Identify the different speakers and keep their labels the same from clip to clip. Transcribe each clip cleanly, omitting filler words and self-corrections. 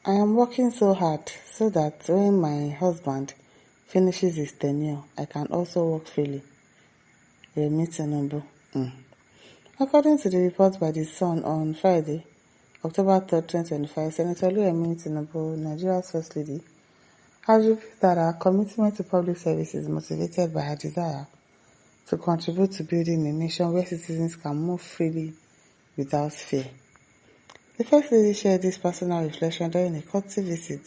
Speaker 1: I am working so hard so that when my husband finishes his tenure, I can also work freely. Remi Tinubu. According to the report by The Sun on Friday, October 3rd, 2025, Senator Remi Tinubu, Nigeria's First Lady, has revealed that her commitment to public service is motivated by her desire to contribute to building a nation where citizens can move freely without fear. The First Lady shared this personal reflection during a courtesy visit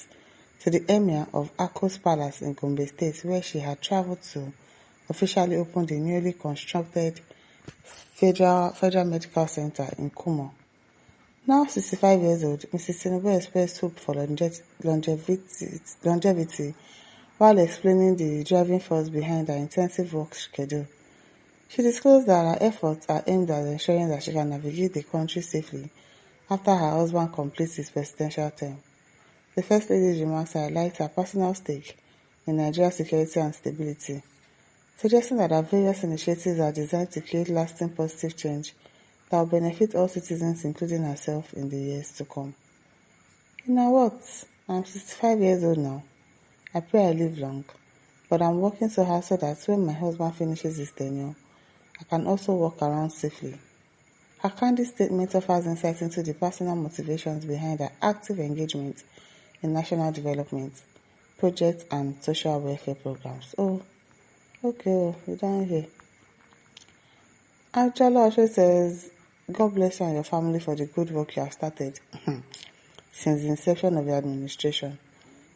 Speaker 1: to the Emir of Akko's Palace in Gombe State, where she had traveled to officially open the newly constructed Federal Medical Center in Kumo. Now 65 years old, Mrs. Tinubu expressed hope for longevity while explaining the driving force behind her intensive work schedule. She disclosed that her efforts are aimed at ensuring that she can navigate the country safely after her husband completes his presidential term. The First Lady's remarks highlight her personal stake in Nigeria's security and stability, suggesting that her various initiatives are designed to create lasting positive change that will benefit all citizens, including herself, in the years to come. In her words, I'm 65 years old now. I pray I live long, but I'm working so hard so that when my husband finishes his tenure, I can also walk around safely. Her candid statement offers insight into the personal motivations behind her active engagement in national development, projects and social welfare programs. Okay, we don't hear. Ajala also says, God bless you and your family for the good work you have started since the inception of your administration.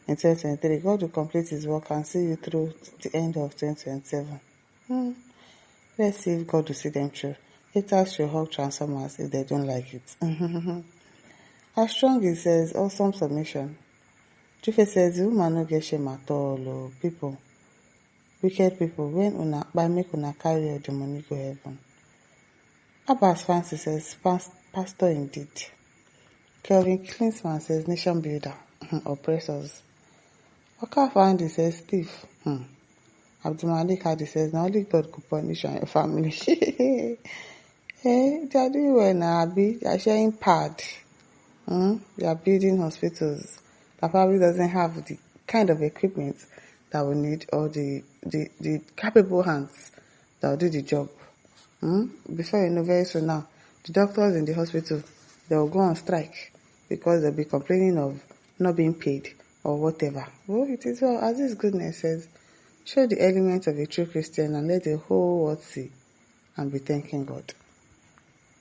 Speaker 1: In 2023, God will complete his work and see you through to the end of 2027. Let's see if God will see them through. Haters should hug transformers if they don't like it. How strong it says, awesome submission. Jufe says, the woman no get shame at all. People, wicked people, when make una carry all the money go heaven. Abbas Fancy says, pastor indeed. Kelvin Klinsman says, nation builder, oppressors. Okafor Andy says, thief. Abdulmalik Hadi says, now only God could punish you and your family. They are doing well now, Abi. They are sharing pad. They are building hospitals that probably doesn't have the kind of equipment that we need, or the capable hands that will do the job. Before you know, very soon now, the doctors in the hospital, they will go on strike because they'll be complaining of not being paid or whatever. Well, it is well, as this goodness says, show the elements of a true Christian and let the whole world see and be thanking God.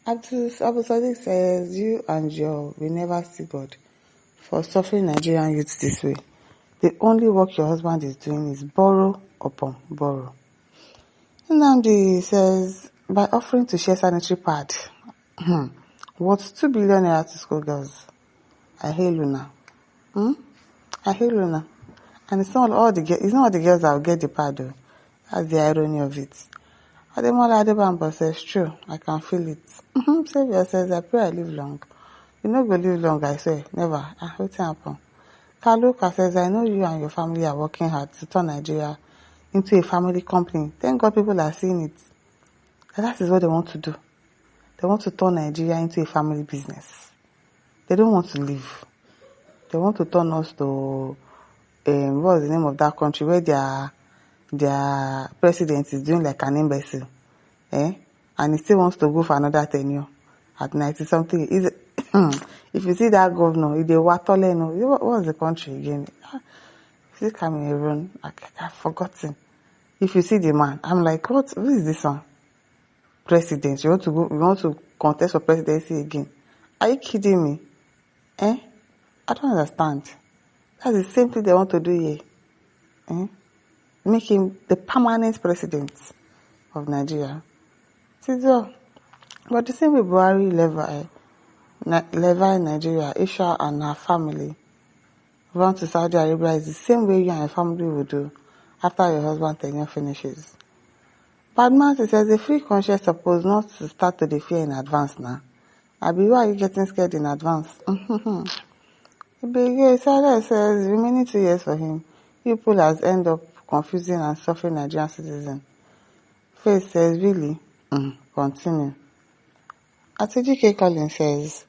Speaker 1: Abu Sadiq says, you and your will never see God for suffering Nigerian youth this way. The only work your husband is doing is borrow upon borrow. Nnamdi says, by offering to share sanitary pad, worth 2 billion naira to school girls. I hail Luna. I hail Luna. And it's not all the girls that will get the pad though. That's the irony of it. Ademola Adebambo says, true, I can feel it. Savior says, I pray I live long. You no go live long, I swear. Never. What's happen? Kaluka says, I know you and your family are working hard to turn Nigeria into a family company. Thank God people are seeing it. And that is what they want to do. They want to turn Nigeria into a family business. They don't want to live. They want to turn us to, what's the name of that country where their president is doing like an imbecile. And he still wants to go for another tenure at 90 something. If you see that governor, what's the country again? Is it Cameroon? I've forgotten. If you see the man, I'm like, who is this one? President. You want to contest for presidency again? Are you kidding me? I don't understand. That's the same thing they want to do here. Make him the permanent president of Nigeria. But the same way Buhari Levi Nigeria, Isha and her family run to Saudi Arabia is the same way you and your family will do after your husband tenure finishes. Badman says the free conscience supposed not to start to the fear in advance now. Abi, why are you getting scared in advance? Sada says remaining 2 years for him. People has end up confusing and suffering Nigerian citizens. Faith says, really? Continue. Atiji K. Collins says,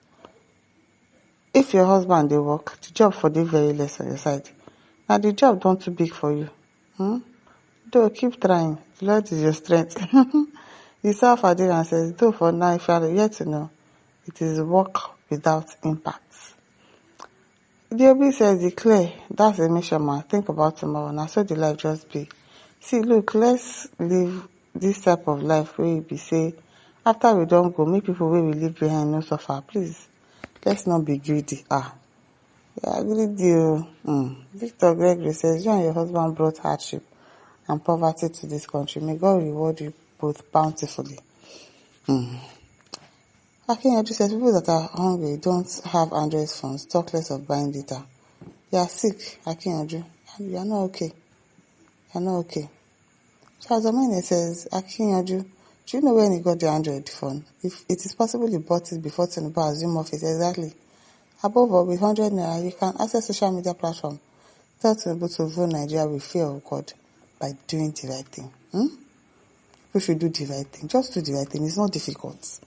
Speaker 1: if your husband they work, the job for the very less on your side. Now the job don't too big for you. Though keep trying. The Lord is your strength. The self-adherence says, though for now, if you are yet to know, it is work without impact. The Obi says, declare, that's a mission, man. Think about tomorrow. Now, so the life just be. See, look, let's live this type of life where we say, after we don't go, make people where we leave behind no suffer. Please, let's not be greedy. Yeah, greedy. Victor Gregory says, you and your husband brought hardship and poverty to this country. May God reward you both bountifully. Akinyodu says, people that are hungry don't have Android phones. Talk less of buying data. You are sick, Akinyodu. You are not okay. You are not okay. Charles Omene says, Akinyodu, do you know when he got the Android phone? If it is possible he bought it before Tinubu assumed office. Exactly. Above all, with 100 naira, you can access social media platform. Tell Tinubu to rule Nigeria with fear of God by doing the right thing. We should do the right thing. Just do the right thing. It's not difficult.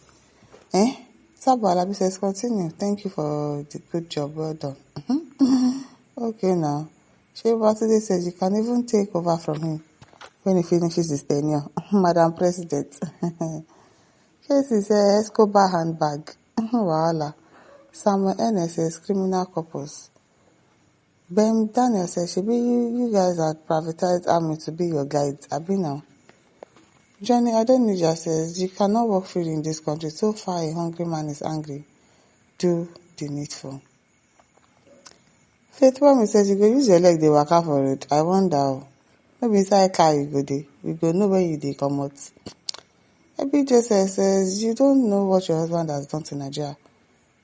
Speaker 1: Sabo Alabi says, continue. Thank you for the good job. Well done. Okay, now. Sheba today says you can even take over from him when he finishes his tenure. Madam President. Casey says, Escobar handbag. Wahala. Samuel N says, criminal couples. Ben Daniel says, you guys had privatized army to be your guides. Abi now. Johnny Adenija says, you cannot walk freely in this country. So far, a hungry man is angry. Do the needful. Faith Woman says, you go use your leg, they waka for it. I wonder, maybe inside car you go there. We go know where you dey come out. ABJ says, you don't know what your husband has done to Nigeria.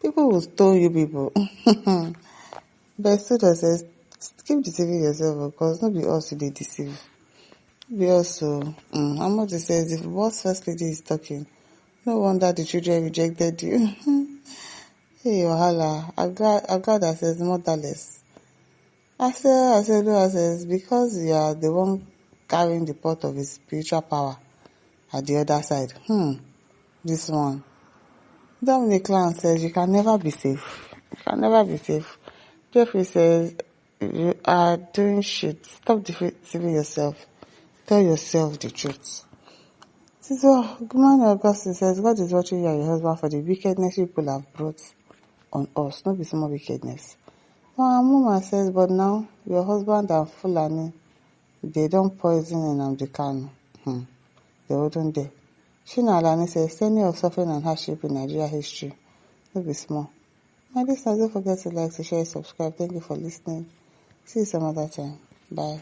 Speaker 1: People will stone you people. Bestudo says, keep deceiving yourself because not be us who they deceive. Be also, Amadi says, if boss first lady is talking, no wonder the children rejected you. Hey, Wahala. Agada says, motherless. Aselo says, because you are the one carrying the pot of his spiritual power at the other side. This one. Dominic Clan says, you can never be safe. You can never be safe. Jeffrey says, you are doing shit. Stop deceiving yourself. Tell yourself the truth. So, good morning, Augustine says, God is watching you and your husband for the wickedness people have brought on us. Not be small wickedness. Mama says, but now, your husband and Fulani, they don't poison in Amdekano. They wouldn't dare. Shina Alani says, tenure of suffering and hardship in Nigeria history. Not be small. My listeners, don't forget to like, to share, subscribe. Thank you for listening. See you some other time. Bye.